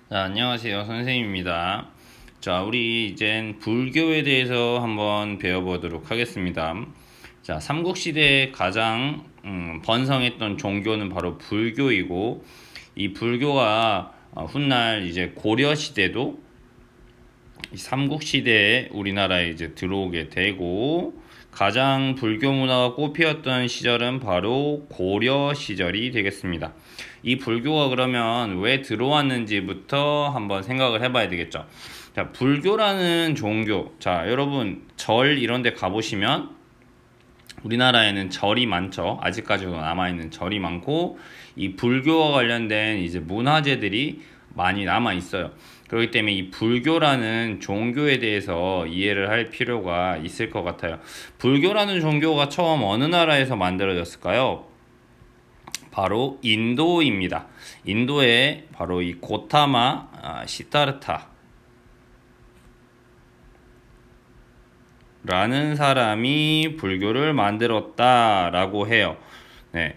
자, 안녕하세요. 선생님입니다. 자, 우리 이젠 불교에 대해서 한번 배워보도록 하겠습니다. 자, 삼국시대에 가장 번성했던 종교는 바로 불교이고, 이 불교가 훗날 이제 고려시대도 이 삼국시대에 우리나라에 이제 들어오게 되고, 가장 불교 문화가 꽃피었던 시절은 바로 고려 시절이 되겠습니다. 이 불교가 그러면 왜 들어왔는지부터 한번 생각을 해봐야 되겠죠. 자, 불교라는 종교. 자, 여러분, 절 이런 데 가보시면 우리나라에는 절이 많죠. 아직까지도 남아있는 절이 많고, 이 불교와 관련된 이제 문화재들이 많이 남아 있어요. 그렇기 때문에 이 불교라는 종교에 대해서 이해를 할 필요가 있을 것 같아요. 불교라는 종교가 처음 어느 나라에서 만들어졌을까요? 바로 인도입니다. 인도에 바로 이 고타마 시타르타 라는 사람이 불교를 만들었다라고 해요. 네,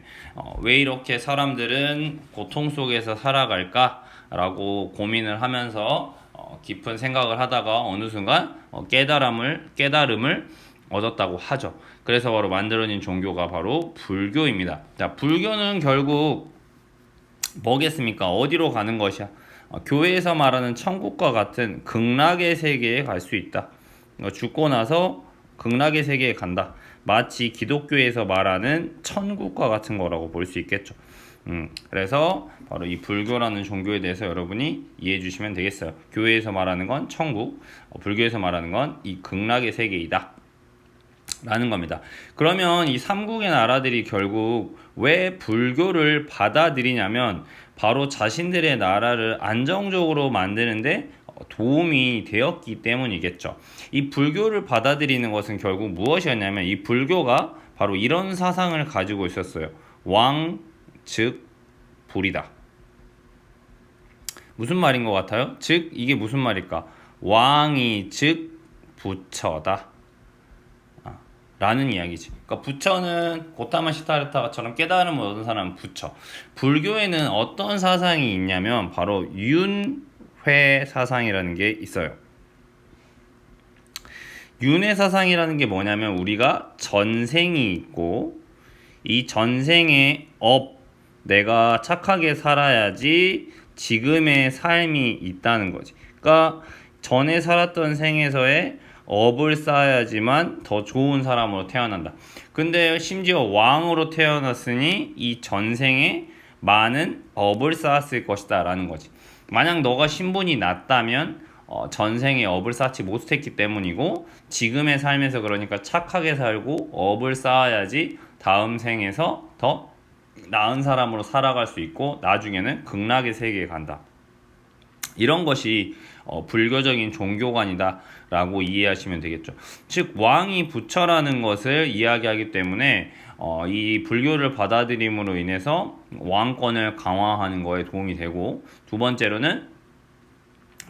왜 이렇게 사람들은 고통 속에서 살아갈까라고 고민을 하면서 깊은 생각을 하다가 어느 순간 깨달음을 얻었다고 하죠. 그래서 바로 만들어진 종교가 바로 불교입니다. 자, 불교는 결국 뭐겠습니까? 어디로 가는 것이야? 교회에서 말하는 천국과 같은 극락의 세계에 갈 수 있다. 죽고 나서 극락의 세계에 간다. 마치 기독교에서 말하는 천국과 같은 거라고 볼 수 있겠죠. 그래서 바로 이 불교라는 종교에 대해서 여러분이 이해해 주시면 되겠어요. 교회에서 말하는 건 천국, 불교에서 말하는 건 이 극락의 세계이다. 라는 겁니다. 그러면 이 삼국의 나라들이 결국 왜 불교를 받아들이냐면 바로 자신들의 나라를 안정적으로 만드는데 도움이 되었기 때문이겠죠. 이 불교를 받아들이는 것은 결국 무엇이었냐면 이 불교가 바로 이런 사상을 가지고 있었어요. 왕, 즉, 불이다. 무슨 말인 것 같아요? 즉, 이게 무슨 말일까? 왕이 즉 부처다. 라는 이야기지. 그러니까 부처는 고타마 시타르타처럼 깨달음을 얻은 사람은 부처. 불교에는 어떤 사상이 있냐면 바로 윤회 사상이라는 게 있어요. 윤회 사상이라는 게 뭐냐면 우리가 전생이 있고 이 전생의 내가 착하게 살아야지 지금의 삶이 있다는 거지. 그러니까 전에 살았던 생에서의 업을 쌓아야지만 더 좋은 사람으로 태어난다. 근데 심지어 왕으로 태어났으니 이 전생에 많은 업을 쌓았을 것이다 라는 거지. 만약 너가 신분이 낮다면 전생에 업을 쌓지 못했기 때문이고 지금의 삶에서 그러니까 착하게 살고 업을 쌓아야지 다음 생에서 더 나은 사람으로 살아갈 수 있고 나중에는 극락의 세계에 간다. 이런 것이 불교적인 종교관이다 라고 이해하시면 되겠죠. 즉 왕이 부처라는 것을 이야기하기 때문에 이 불교를 받아들임으로 인해서 왕권을 강화하는 거에 도움이 되고, 두 번째로는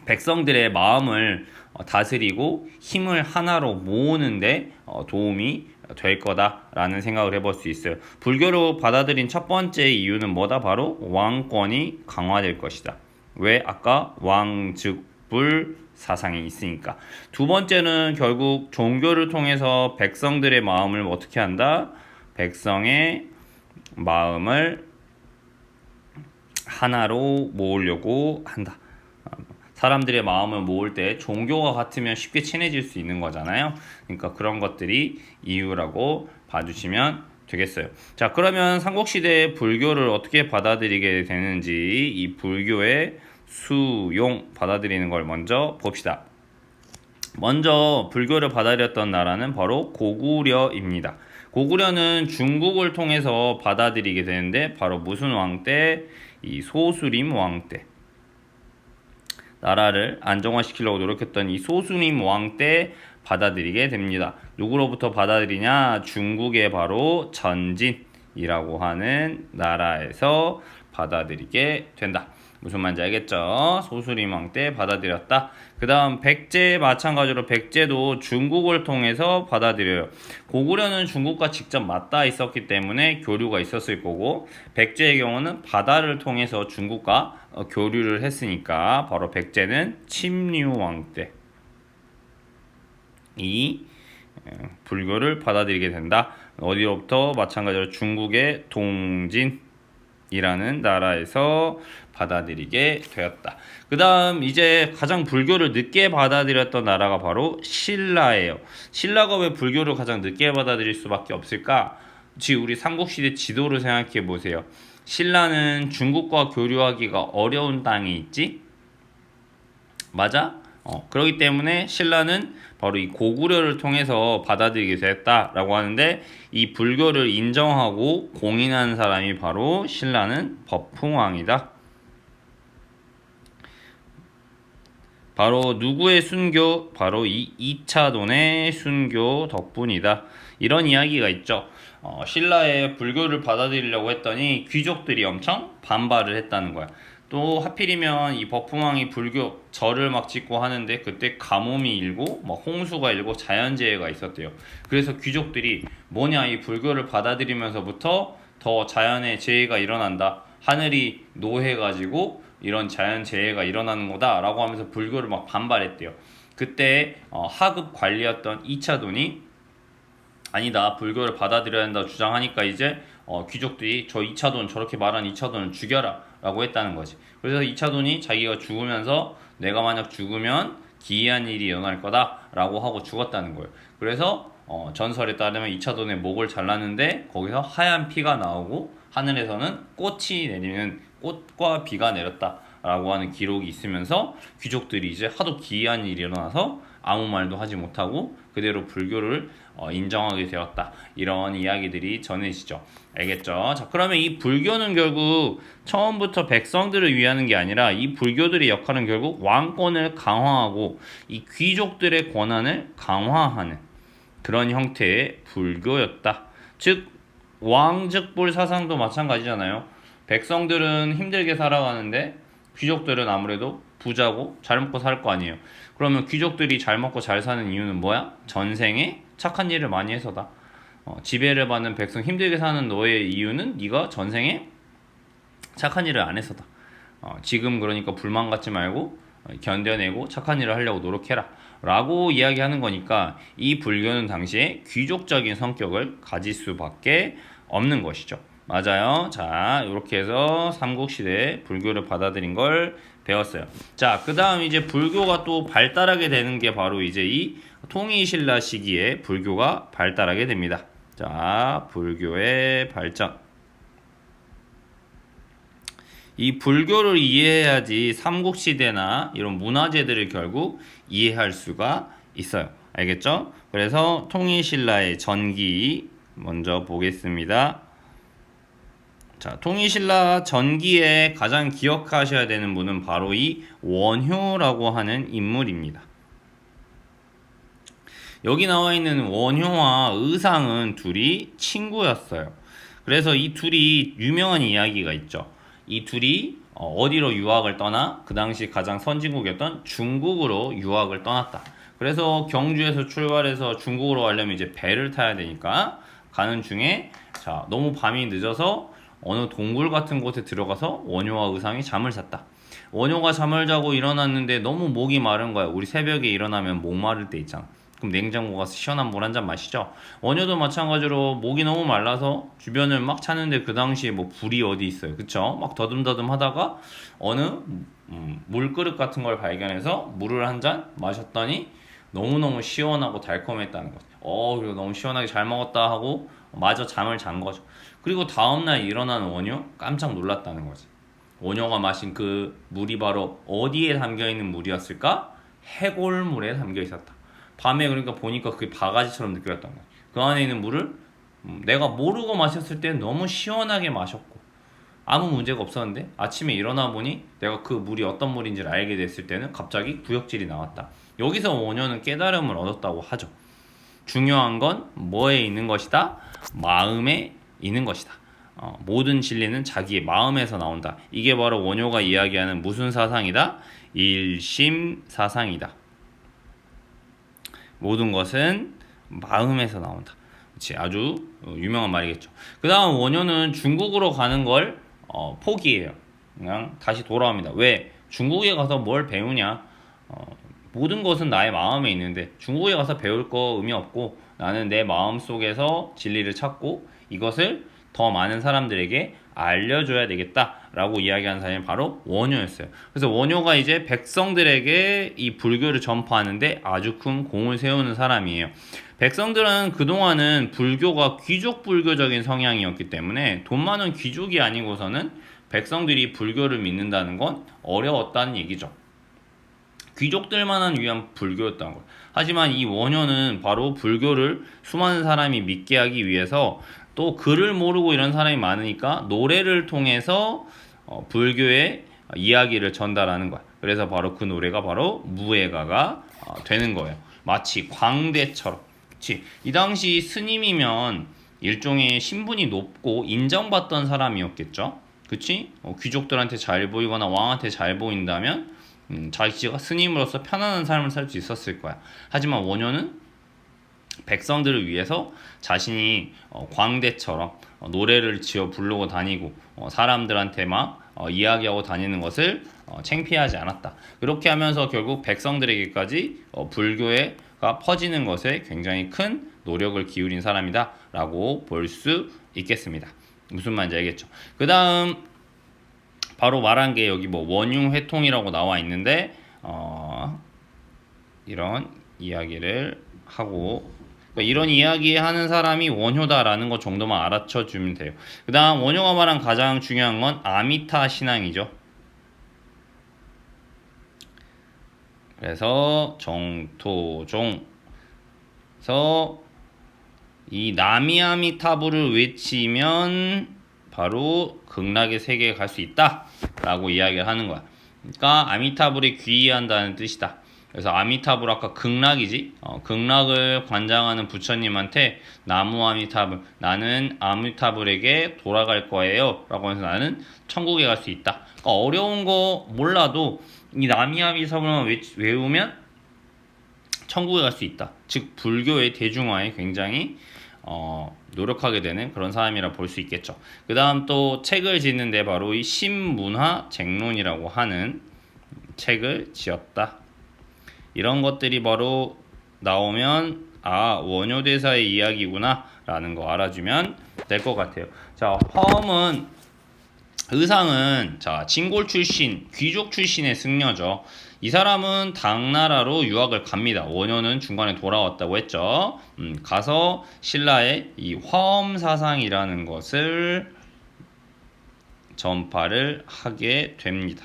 백성들의 마음을 다스리고 힘을 하나로 모으는데 도움이 될 거다라는 생각을 해볼 수 있어요. 불교를 받아들인 첫 번째 이유는 뭐다? 바로 왕권이 강화될 것이다. 왜? 아까 왕즉불 사상이 있으니까. 두 번째는 결국 종교를 통해서 백성들의 마음을 어떻게 한다? 백성의 마음을 하나로 모으려고 한다. 사람들의 마음을 모을 때 종교가 같으면 쉽게 친해질 수 있는 거잖아요. 그러니까 그런 것들이 이유라고 봐주시면 되겠어요. 자, 그러면 삼국시대의 불교를 어떻게 받아들이게 되는지 이 불교의 수용 받아들이는 걸 먼저 봅시다. 먼저 불교를 받아들였던 나라는 바로 고구려입니다. 고구려는 중국을 통해서 받아들이게 되는데 바로 무슨 왕 때? 이 소수림 왕 때. 나라를 안정화시키려고 노력했던 이 소수림 왕 때 받아들이게 됩니다. 누구로부터 받아들이냐? 중국의 바로 전진이라고 하는 나라에서 받아들이게 된다. 무슨 말인지 알겠죠? 소수림왕 때 받아들였다. 그 다음 백제 마찬가지로 백제도 중국을 통해서 받아들여요. 고구려는 중국과 직접 맞닿아 있었기 때문에 교류가 있었을 거고 백제의 경우는 바다를 통해서 중국과 교류를 했으니까 바로 백제는 침류왕 때 이 불교를 받아들이게 된다. 어디로부터? 마찬가지로 중국의 동진이라는 나라에서 받아들이게 되었다. 그 다음 이제 가장 불교를 늦게 받아들였던 나라가 바로 신라예요. 신라가 왜 불교를 가장 늦게 받아들일 수밖에 없을까? 지금 우리 삼국시대 지도를 생각해 보세요. 신라는 중국과 교류하기가 어려운 땅이 있지? 맞아? 그렇기 때문에 신라는 바로 이 고구려를 통해서 받아들이게 됐다라고 하는데 이 불교를 인정하고 공인한 사람이 바로 신라는 법흥왕이다. 바로 누구의 순교? 바로 이 이차돈의 순교 덕분이다. 이런 이야기가 있죠. 신라의 불교를 받아들이려고 했더니 귀족들이 엄청 반발을 했다는 거야. 또 하필이면 이 법흥왕이 불교 절을 막 짓고 하는데 그때 가뭄이 일고 막 홍수가 일고 자연재해가 있었대요. 그래서 귀족들이 뭐냐 이 불교를 받아들이면서부터 더 자연의 재해가 일어난다. 하늘이 노해가지고 이런 자연재해가 일어나는 거다라고 하면서 불교를 막 반발했대요. 그때 하급 관리였던 이차돈이 아니다 불교를 받아들여야 한다고 주장하니까 이제 귀족들이 저 이차돈 저렇게 말한 이차돈을 죽여라 라고 했다는 거지. 그래서 이차돈이 자기가 죽으면서 내가 만약 죽으면 기이한 일이 일어날 거다 라고 하고 죽었다는 거예요. 그래서 전설에 따르면 이차돈의 목을 잘랐는데 거기서 하얀 피가 나오고 하늘에서는 꽃이 내리는 꽃과 비가 내렸다 라고 하는 기록이 있으면서 귀족들이 이제 하도 기이한 일이 일어나서 아무 말도 하지 못하고 그대로 불교를 인정하게 되었다. 이런 이야기들이 전해지죠. 알겠죠? 자, 그러면 이 불교는 결국 처음부터 백성들을 위하는 게 아니라 이 불교들의 역할은 결국 왕권을 강화하고 이 귀족들의 권한을 강화하는 그런 형태의 불교였다. 즉 왕즉불 사상도 마찬가지잖아요. 백성들은 힘들게 살아가는데 귀족들은 아무래도 부자고 잘 먹고 살 거 아니에요. 그러면 귀족들이 잘 먹고 잘 사는 이유는 뭐야? 전생에 착한 일을 많이 해서다. 지배를 받는 백성 힘들게 사는 너의 이유는 네가 전생에 착한 일을 안 해서다. 지금 그러니까 불만 갖지 말고 견뎌내고 착한 일을 하려고 노력해라 라고 이야기하는 거니까 이 불교는 당시에 귀족적인 성격을 가질 수밖에 없는 것이죠. 맞아요. 자, 이렇게 해서 삼국시대에 불교를 받아들인 걸 배웠어요. 자, 그 다음 이제 불교가 또 발달하게 되는 게 바로 이제 이 통일신라 시기에 불교가 발달하게 됩니다. 자, 불교의 발전. 이 불교를 이해해야지 삼국시대나 이런 문화재들을 결국 이해할 수가 있어요. 알겠죠? 그래서 통일신라의 전기 먼저 보겠습니다. 자, 통일신라 전기에 가장 기억하셔야 되는 분은 바로 이 원효라고 하는 인물입니다. 여기 나와 있는 원효와 의상은 둘이 친구였어요. 그래서 이 둘이 유명한 이야기가 있죠. 이 둘이 어디로 유학을 떠나? 그 당시 가장 선진국이었던 중국으로 유학을 떠났다. 그래서 경주에서 출발해서 중국으로 가려면 이제 배를 타야 되니까 가는 중에 자, 너무 밤이 늦어서 어느 동굴 같은 곳에 들어가서 원효와 의상이 잠을 잤다. 원효가 잠을 자고 일어났는데 너무 목이 마른 거야. 우리 새벽에 일어나면 목 마를 때 있잖아. 그럼 냉장고 가서 시원한 물 한 잔 마시죠. 원효도 마찬가지로 목이 너무 말라서 주변을 막 찾는데 그 당시에 뭐 불이 어디 있어요. 그쵸? 막 더듬더듬 하다가 어느 물그릇 같은 걸 발견해서 물을 한 잔 마셨더니 너무너무 시원하고 달콤했다는 거죠. 그리고 너무 시원하게 잘 먹었다 하고 마저 잠을 잔 거죠. 그리고 다음날 일어나는 원효 깜짝 놀랐다는 거지. 원효가 마신 그 물이 바로 어디에 담겨있는 물이었을까? 해골물에 담겨 있었다. 밤에 그러니까 보니까 그게 바가지처럼 느껴졌던 거야. 그 안에 있는 물을 내가 모르고 마셨을 때 너무 시원하게 마셨고 아무 문제가 없었는데 아침에 일어나 보니 내가 그 물이 어떤 물인지를 알게 됐을 때는 갑자기 구역질이 나왔다. 여기서 원효는 깨달음을 얻었다고 하죠. 중요한 건 뭐에 있는 것이다? 마음에 있는 것이다 모든 진리는 자기의 마음에서 나온다. 이게 바로 원효가 이야기하는 무슨 사상이다? 일심 사상이다. 모든 것은 마음에서 나온다. 그치, 아주 유명한 말이겠죠. 그 다음 원효는 중국으로 가는 걸 포기해요. 그냥 다시 돌아옵니다. 왜? 중국에 가서 뭘 배우냐? 모든 것은 나의 마음에 있는데 중국에 가서 배울 거 의미 없고 나는 내 마음 속에서 진리를 찾고 이것을 더 많은 사람들에게 알려줘야 되겠다라고 이야기하는 사람이 바로 원효였어요. 그래서 원효가 이제 백성들에게 이 불교를 전파하는데 아주 큰 공을 세우는 사람이에요. 백성들은 그동안은 불교가 귀족 불교적인 성향이었기 때문에 돈 많은 귀족이 아니고서는 백성들이 불교를 믿는다는 건 어려웠다는 얘기죠. 귀족들만을 위한 불교였다는 것. 하지만 이 원효는 바로 불교를 수많은 사람이 믿게 하기 위해서 또 글을 모르고 이런 사람이 많으니까 노래를 통해서 불교의 이야기를 전달하는 거야. 그래서 바로 그 노래가 바로 무예가가 되는 거예요. 마치 광대처럼. 그치? 이 당시 스님이면 일종의 신분이 높고 인정받던 사람이었겠죠. 그치? 귀족들한테 잘 보이거나 왕한테 잘 보인다면 자기가 스님으로서 편안한 삶을 살 수 있었을 거야. 하지만 원효는 백성들을 위해서 자신이 광대처럼 노래를 지어 부르고 다니고 사람들한테 막 이야기하고 다니는 것을 창피하지 않았다. 그렇게 하면서 결국 백성들에게까지 불교가 퍼지는 것에 굉장히 큰 노력을 기울인 사람이다 라고 볼 수 있겠습니다. 무슨 말인지 알겠죠? 그 다음 바로 말한 게 여기 뭐 원융회통이라고 나와 있는데 이런 이야기를 하고 그러니까 이런 이야기 하는 사람이 원효다라는 것 정도만 알아쳐 주면 돼요. 그 다음 원효가 말한 가장 중요한 건 아미타 신앙이죠. 그래서 정토종에서 이 나미아미타불을 외치면 바로 극락의 세계에 갈 수 있다 라고 이야기를 하는 거야. 그러니까 아미타불에 귀의한다는 뜻이다. 그래서 아미타불 아까 극락이지. 극락을 관장하는 부처님한테 나무 아미타불 나는 아미타불에게 돌아갈 거예요 라고 해서 나는 천국에 갈 수 있다. 그러니까 어려운 거 몰라도 이 나미 아미타불만 외우면 천국에 갈 수 있다. 즉 불교의 대중화에 굉장히 노력하게 되는 그런 사람이라 볼 수 있겠죠. 그 다음 또 책을 짓는데 바로 이 신문화쟁론이라고 하는 책을 지었다. 이런 것들이 바로 나오면 원효대사의 이야기구나 라는 거 알아주면 될 것 같아요. 자, 화엄은 의상은 진골 출신, 귀족 출신의 승려죠. 이 사람은 당나라로 유학을 갑니다. 원효는 중간에 돌아왔다고 했죠. 가서 신라의 이 화엄 사상이라는 것을 전파를 하게 됩니다.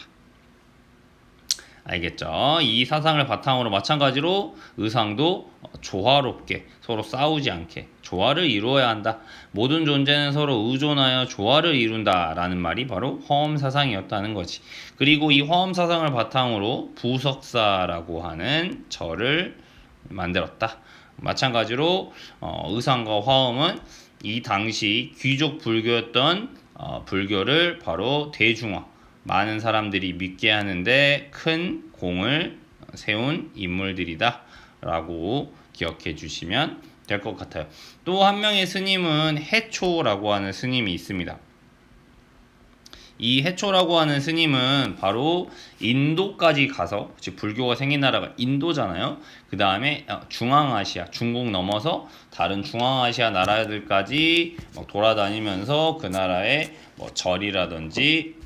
알겠죠? 이 사상을 바탕으로 마찬가지로 의상도 조화롭게 서로 싸우지 않게 조화를 이루어야 한다. 모든 존재는 서로 의존하여 조화를 이룬다 라는 말이 바로 화엄 사상이었다는 거지. 그리고 이 화엄 사상을 바탕으로 부석사라고 하는 절을 만들었다. 마찬가지로 의상과 화엄은 이 당시 귀족 불교였던 불교를 바로 대중화 많은 사람들이 믿게 하는데 큰 공을 세운 인물들이다 라고 기억해 주시면 될 것 같아요. 또 한 명의 스님은 해초라고 하는 스님이 있습니다. 이 해초라고 하는 스님은 바로 인도까지 가서 불교가 생긴 나라가 인도잖아요. 그 다음에 중앙아시아, 중국 넘어서 다른 중앙아시아 나라들까지 돌아다니면서 그 나라의 절이라든지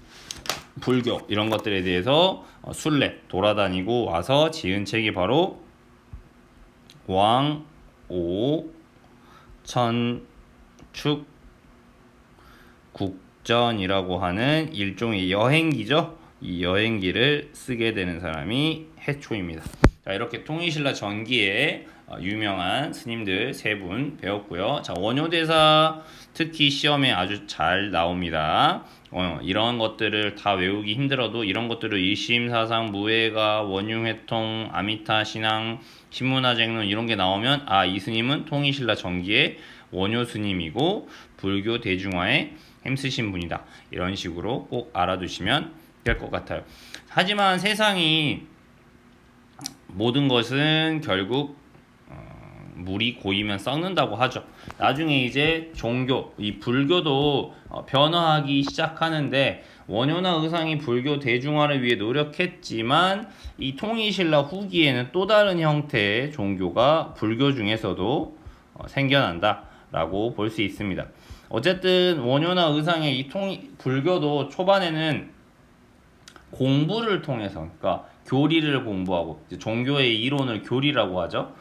불교 이런 것들에 대해서 순례 돌아다니고 와서 지은 책이 바로 왕오천축 국전이라고 하는 일종의 여행기죠. 이 여행기를 쓰게 되는 사람이 해초입니다. 자, 이렇게 통일신라 전기에 유명한 스님들 세 분 배웠고요. 자, 원효대사 특히 시험에 아주 잘 나옵니다. 이런 것들을 다 외우기 힘들어도 이런 것들을 일심사상, 무예가, 원융회통, 아미타 신앙, 신문화쟁론 이런 게 나오면 이 스님은 통일신라 전기의 원효 스님이고 불교 대중화에 힘쓰신 분이다. 이런 식으로 꼭 알아두시면 될 것 같아요. 하지만 세상이 모든 것은 결국 물이 고이면 썩는다고 하죠. 나중에 이제 종교, 이 불교도 변화하기 시작하는데 원효나 의상이 불교 대중화를 위해 노력했지만 이 통일신라 후기에는 또 다른 형태의 종교가 불교 중에서도 생겨난다라고 볼 수 있습니다. 어쨌든 원효나 의상의 이 불교도 초반에는 공부를 통해서, 그러니까 교리를 공부하고, 종교의 이론을 교리라고 하죠.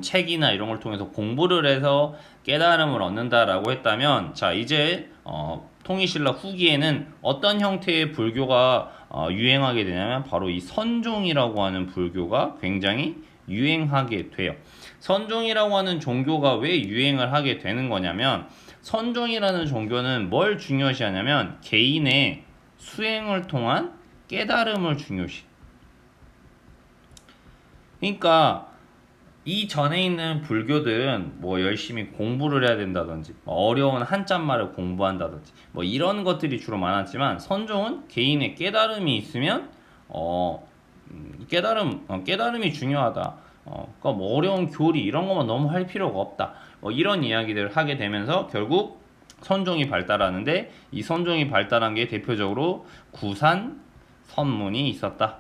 책이나 이런 걸 통해서 공부를 해서 깨달음을 얻는다라고 했다면, 자 이제 통일신라 후기에는 어떤 형태의 불교가 유행하게 되냐면 바로 이 선종이라고 하는 불교가 굉장히 유행하게 돼요. 선종이라고 하는 종교가 왜 유행을 하게 되는 거냐면, 선종이라는 종교는 뭘 중요시하냐면 개인의 수행을 통한 깨달음을 중요시. 그러니까 이 전에 있는 불교들은 뭐 열심히 공부를 해야 된다든지, 어려운 한자말을 공부한다든지, 뭐 이런 것들이 주로 많았지만, 선종은 개인의 깨달음이 있으면 깨달음이 중요하다. 그러니까 뭐 어려운 교리 이런 것만 너무 할 필요가 없다. 뭐 이런 이야기들을 하게 되면서 결국 선종이 발달하는데, 이 선종이 발달한 게 대표적으로 구산 선문이 있었다.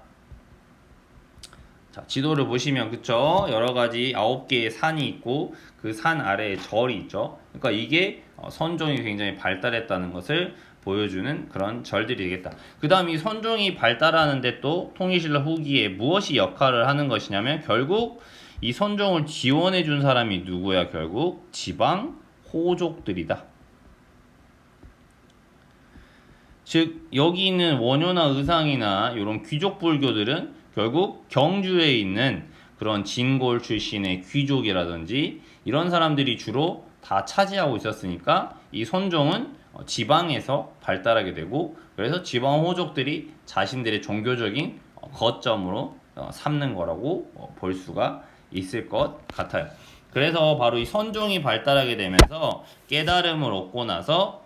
자, 지도를 보시면 그쵸? 여러 가지 9개의 산이 있고 그 산 아래에 절이 있죠. 그러니까 이게 선종이 굉장히 발달했다는 것을 보여주는 그런 절들이 되겠다. 그 다음 이 선종이 발달하는데 또 통일신라 후기에 무엇이 역할을 하는 것이냐면, 결국 이 선종을 지원해 준 사람이 누구야? 결국 지방 호족들이다. 즉 여기 있는 원효나 의상이나 이런 귀족 불교들은 결국 경주에 있는 그런 진골 출신의 귀족이라든지 이런 사람들이 주로 다 차지하고 있었으니까, 이 선종은 지방에서 발달하게 되고, 그래서 지방 호족들이 자신들의 종교적인 거점으로 삼는 거라고 볼 수가 있을 것 같아요. 그래서 바로 이 선종이 발달하게 되면서 깨달음을 얻고 나서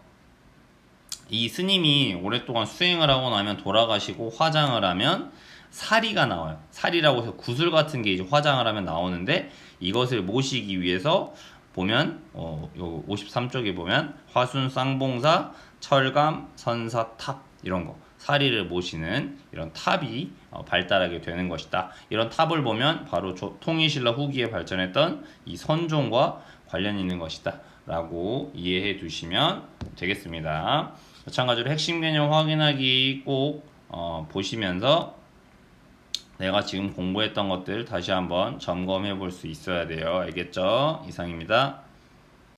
이 스님이 오랫동안 수행을 하고 나면 돌아가시고 화장을 하면 사리가 나와요. 사리라고 해서 구슬 같은 게 이제 화장을 하면 나오는데, 이것을 모시기 위해서 보면 요 53쪽에 보면 화순 쌍봉사 철감 선사 탑 이런 거, 사리를 모시는 이런 탑이 발달하게 되는 것이다. 이런 탑을 보면 바로 통일신라 후기에 발전했던 이 선종과 관련 있는 것이다 라고 이해해 두시면 되겠습니다. 마찬가지로 핵심 개념 확인하기 꼭 보시면서 내가 지금 공부했던 것들 다시 한번 점검해 볼 수 있어야 돼요. 알겠죠? 이상입니다.